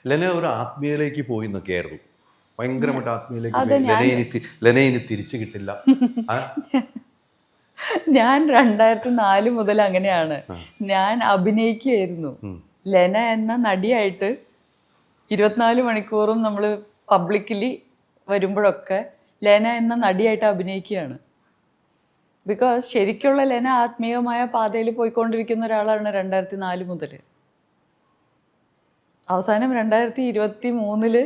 ലെന ഒരു ആത്മീയയിലേക്ക് പോയി എന്നൊക്കെയായിരുന്നു. ഭയങ്കരമായിട്ട് ആത്മീയയിലേക്ക് പോയി. ലെനയിനി തിരിച്ചു കിട്ടില്ല. ഞാൻ 2004 മുതൽ അങ്ങനെയാണ്. ഞാൻ അഭിനയിക്കുകയായിരുന്നു. ലെന എന്ന നടിയായിട്ട് 24 മണിക്കൂറും നമ്മൾ പബ്ലിക്കലി വരുമ്പോഴൊക്കെ ലെന എന്ന നടിയായിട്ട് അഭിനയിക്കുകയാണ്. ബിക്കോസ് ശരിക്കുള്ള ലെന ആത്മീയമായ പാതയിൽ പോയിക്കൊണ്ടിരിക്കുന്ന ഒരാളാണ് 2004 മുതൽ. അവസാനം 2023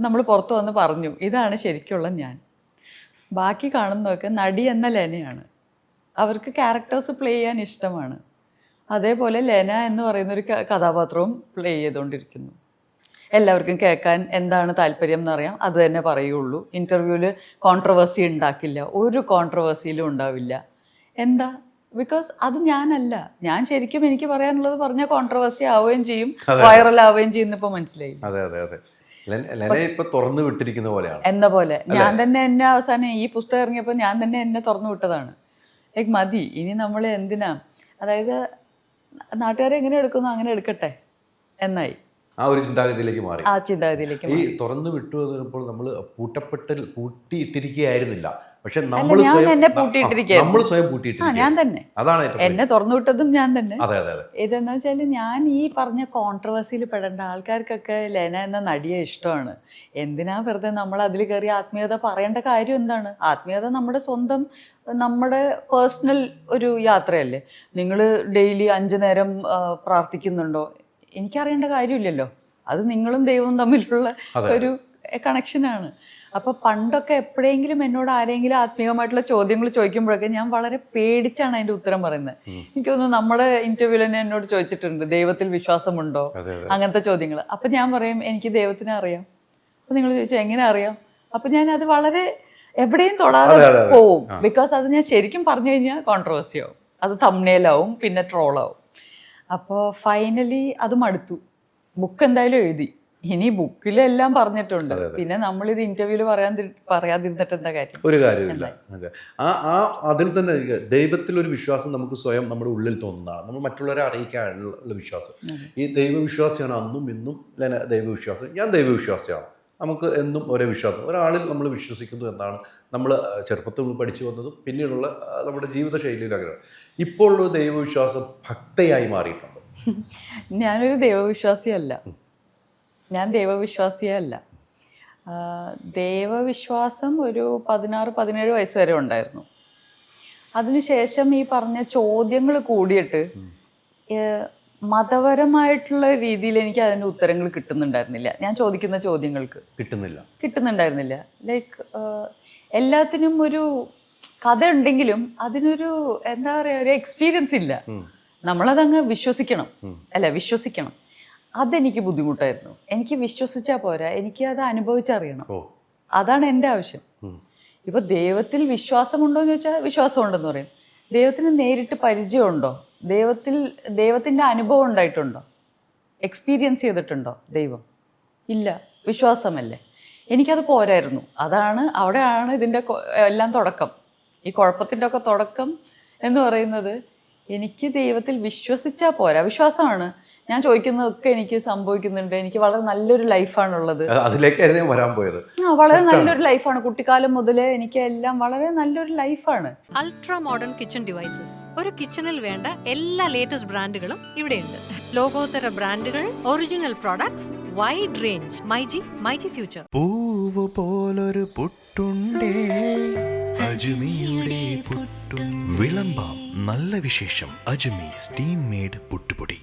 നമ്മൾ പുറത്തു വന്ന് പറഞ്ഞു ഇതാണ് ശരിക്കുള്ള ഞാൻ. ബാക്കി കാണുന്നതൊക്കെ നടി എന്ന ലെനയാണ്. അവർക്ക് ക്യാരക്ടേഴ്സ് പ്ലേ ചെയ്യാൻ ഇഷ്ടമാണ്. അതേപോലെ ലെന എന്ന് പറയുന്നൊരു കഥാപാത്രവും പ്ലേ ചെയ്തുകൊണ്ടിരിക്കുന്നു. എല്ലാവർക്കും കേൾക്കാൻ എന്താണ് താല്പര്യം എന്നറിയാം, അത് തന്നെ പറയുള്ളൂ. ഇൻ്റർവ്യൂവിൽ കോൺട്രവേഴ്സി ഉണ്ടാക്കില്ല, ഒരു കോൺട്രവേഴ്സിയിലും ഉണ്ടാവില്ല. എന്താ? ബിക്കോസ് അത് ഞാനല്ല. ഞാൻ ശരിക്കും എനിക്ക് പറയാനുള്ളത് പറഞ്ഞാൽ കോൺട്രവേഴ്സി ആവുകയും ചെയ്യും, വൈറൽ ആവുകയും ചെയ്യുന്ന ഇപ്പോൾ മനസ്സിലായി. തുറന്നു വിട്ടിരിക്കുന്ന പോലെയാണ് എന്ന പോലെ ഞാൻ തന്നെ എന്നെ അവസാനം ഈ പുസ്തകം ഇറങ്ങിയപ്പോൾ ഞാൻ തന്നെ എന്നെ തുറന്നു വിട്ടതാണ്. ലൈക്ക് മതി, ഇനി നമ്മൾ എന്തിനാ, അതായത് നാട്ടുകാരെ എങ്ങനെ എടുക്കുന്നു അങ്ങനെ എടുക്കട്ടെ എന്നായി. ആ ഒരു ചിന്താഗതിയിലേക്ക് മാറി. ആ ചിന്താഗതിയിലേക്ക് ഈ തുറന്നു വിട്ടു എന്നപ്പോൾ നമ്മൾ പൂട്ടിയിട്ടിരിക്കുകയായിരുന്നില്ല, പക്ഷെ ഞാൻ എന്നെ പൂട്ടിയിട്ടിരിക്കുകയായിരുന്നു. ഞാൻ തന്നെ അതാണ് എന്നെ തുറന്നു വിട്ടതും ഞാൻ തന്നെ. അതെ അതെ അതെ. ഇതെന്ന് വെച്ചാൽ ഞാൻ ഈ പറഞ്ഞ കോൺട്രവേഴ്സിയിൽ പെടേണ്ട ആൾക്കാർക്കൊക്കെ ലെന എന്ന നടിയെ ഇഷ്ടമാണ്. എന്തിനാ വെറുതെ നമ്മൾ അതിൽ കയറി ആത്മീയത പറയേണ്ട കാര്യം എന്താണ്? ആത്മീയത നമ്മുടെ സ്വന്തം, നമ്മുടെ പേഴ്സണൽ ഒരു യാത്രയല്ലേ. നിങ്ങൾ ഡെയിലി 5 നേരം പ്രാർത്ഥിക്കുന്നുണ്ടോ? എനിക്കറിയേണ്ട കാര്യമില്ലല്ലോ. അത് നിങ്ങളും ദൈവവും തമ്മിലുള്ള ഒരു കണക്ഷനാണ്. അപ്പോൾ പണ്ടൊക്കെ എപ്പോഴെങ്കിലും എന്നോട് ആരെങ്കിലും ആത്മീയമായിട്ടുള്ള ചോദ്യങ്ങൾ ചോദിക്കുമ്പോഴൊക്കെ ഞാൻ വളരെ പേടിച്ചാണ് അതിൻ്റെ ഉത്തരം പറയുന്നത്. എനിക്ക് തോന്നുന്നു നമ്മുടെ ഇൻ്റർവ്യൂവിൽ തന്നെ എന്നോട് ചോദിച്ചിട്ടുണ്ട്, ദൈവത്തിൽ വിശ്വാസമുണ്ടോ, അങ്ങനത്തെ ചോദ്യങ്ങൾ. അപ്പം ഞാൻ പറയും എനിക്ക് ദൈവത്തിനെ അറിയാം. അപ്പം നിങ്ങൾ ചോദിച്ചു എങ്ങനെ അറിയാം? അപ്പം ഞാൻ അത് വളരെ എവിടെയും തൊടാതെ പോവും. ബിക്കോസ് അത് ഞാൻ ശരിക്കും പറഞ്ഞു കഴിഞ്ഞാൽ കോൺട്രവേഴ്സി ആവും, അത് തംബ്നെയിലാവും, പിന്നെ ട്രോളാവും. അപ്പോൾ ഫൈനലി അത് മടുത്തു. ബുക്ക് എന്തായാലും എഴുതി. ഇനി ബുക്കിലെല്ലാം പറഞ്ഞിട്ടുണ്ട്, പിന്നെ നമ്മളിത് ഇന്റർവ്യൂവിൽ പറയാതിരുന്നിട്ട് എന്താ കാര്യം? ഒരു കാര്യമില്ല. അതിൽ തന്നെ ദൈവത്തിൽ ഒരു വിശ്വാസം നമുക്ക് സ്വയം നമ്മുടെ ഉള്ളിൽ തോന്നുന്നതാണ്. നമ്മൾ മറ്റുള്ളവരെ അറിയിക്കാനുള്ള വിശ്വാസം. ഈ ദൈവവിശ്വാസിയാണ് അന്നും ഇന്നും. ദൈവവിശ്വാസം, ഞാൻ ദൈവവിശ്വാസിയാണ്. നമുക്ക് എന്നും ഒരേ വിശ്വാസം. ഒരാളിൽ നമ്മൾ വിശ്വസിക്കുന്നു എന്നാണ് നമ്മൾ ചെറുപ്പത്തിൽ പഠിച്ചു വന്നതും പിന്നീടുള്ള നമ്മുടെ ജീവിതശൈലിയിൽ അങ്ങനെ. ഇപ്പോഴുള്ള ദൈവവിശ്വാസം ഭക്തയായി മാറിയിട്ടുണ്ട്. ഞാനൊരു ദൈവവിശ്വാസിയല്ല. ഞാൻ ദൈവവിശ്വാസിയേ അല്ല. ദൈവവിശ്വാസം ഒരു 16-17 വയസ്സ് വരെ ഉണ്ടായിരുന്നു. അതിനുശേഷം ഈ പറഞ്ഞ ചോദ്യങ്ങൾ കൂടിയിട്ട് മതപരമായിട്ടുള്ള രീതിയിൽ എനിക്ക് അതിൻ്റെ ഉത്തരങ്ങൾ കിട്ടുന്നുണ്ടായിരുന്നില്ല. ഞാൻ ചോദിക്കുന്ന ചോദ്യങ്ങൾക്ക് കിട്ടുന്നുണ്ടായിരുന്നില്ല. ലൈക്ക് എല്ലാത്തിനും ഒരു കഥ ഉണ്ടെങ്കിലും അതിനൊരു എന്താ പറയുക, ഒരു എക്സ്പീരിയൻസ് ഇല്ല. നമ്മളതങ്ങ് വിശ്വസിക്കണം. അതെനിക്ക് ബുദ്ധിമുട്ടായിരുന്നു. എനിക്ക് വിശ്വസിച്ചാൽ പോരാ, എനിക്ക് അത് അനുഭവിച്ചറിയണം. അതാണ് എൻ്റെ ആവശ്യം. ഇപ്പോൾ ദൈവത്തിൽ വിശ്വാസമുണ്ടോ എന്ന് ചോദിച്ചാൽ വിശ്വാസമുണ്ടെന്ന് പറയും. ദൈവത്തിന് നേരിട്ട് പരിചയമുണ്ടോ? ദൈവത്തിൻ്റെ അനുഭവം ഉണ്ടായിട്ടുണ്ടോ? എക്സ്പീരിയൻസ് ചെയ്തിട്ടുണ്ടോ ദൈവം? ഇല്ല. വിശ്വാസമല്ലേ. എനിക്കത് പോരായിരുന്നു. അവിടെയാണ് ഇതിൻ്റെ എല്ലാം തുടക്കം. ഈ കുഴപ്പത്തിൻ്റെ ഒക്കെ തുടക്കം എന്ന് പറയുന്നത്, എനിക്ക് ദൈവത്തിൽ വിശ്വസിച്ചാൽ പോരാ. വിശ്വാസമാണ്, ഞാൻ ചോദിക്കുന്നതൊക്കെ എനിക്ക് സംഭവിക്കുന്നുണ്ട്, എനിക്ക് വളരെ നല്ലൊരു ലൈഫാണുള്ളത്. അതിലേക്കായിരുന്നു വരാൻ പോയത്. വളരെ നല്ലൊരു ലൈഫാണ്. കുട്ടിക്കാലം മുതലേ എനിക്ക് എല്ലാം വളരെ നല്ലൊരു ലൈഫാണ്. Ultra modern kitchen devices. ഒരു കിച്ചണിൽ വേണ്ട എല്ലാ ലേറ്റസ്റ്റ് ബ്രാൻഡുകളും ഇവിടെയുണ്ട്. ലോകോത്തര ബ്രാൻഡുകൾ, original products, wide range. MyG future. പൂവ് പോലൊരു പുട്ടുണ്ടേ അജ്മിയുടെ പുട്ടും. വിളമ്പാം നല്ല വിശേഷം. അജ്മി സ്റ്റീം മെയ്ഡ് പുട്ടുപൊടി.